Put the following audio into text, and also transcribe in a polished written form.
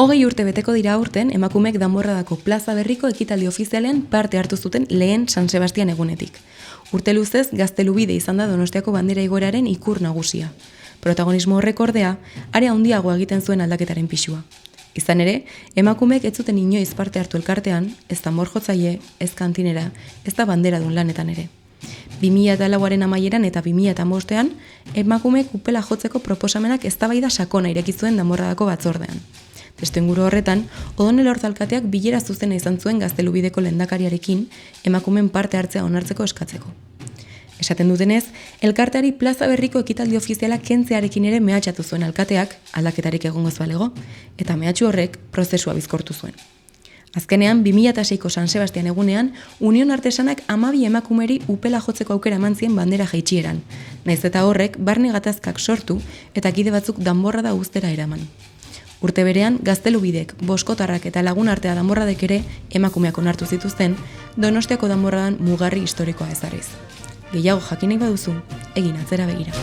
20 urte beteko dira aurten emakumeek Danborradako plaza berriko ekitaldi ofizialean parte hartu zuten lehen San Sebastian egunetik. Urte luzez Gaztelubide izan da Donostiako bandera igoeraren ikur nagusia. Protagonismo horrek ordea, are handiagoa egiten zuen aldaketaren pisua. Izan ere, emakumeek ez zuten inoiz parte hartu elkartean, ez danbor jotzaile, ez kantinera, ez da banderadun lanetan ere. 2004aren amaieran eta 2005ean, emakumeek upela jotzeko proposamenak eztabaida sakona ireki zuen Danborradako batzordean. Testuinguru horretan, Odone Elorza-alkateak bilera zuzena izan zuen Gaztelubideko lehendakariarekin emakumeen parte hartzea onartzeko eskatzeko. Esaten dutenez, elkarteari plaza berriko ekitaldi ofiziala kentzearekin ere mehatxatu zuen alkateak, aldaketarik egongo ez balego, eta mehatxu horrek prozesua bizkortu zuen. Azkenean, 2006ko San Sebastian egunean, Union Artesanak 12 emakumeri upela jotzeko aukera eman zien bandera jaitsieran, nahiz eta horrek barne gatazkak sortu eta kide batzuk Danborrada uztera eraman. Urte berean, Gaztelubidek, Boskotarrak eta Lagunartea Danborradek ere emakumeak onartu zituzten, Donostiako Danborradan mugarri historikoa ezarriz. Gehiago jakin nahi baduzu, egin atzera begira.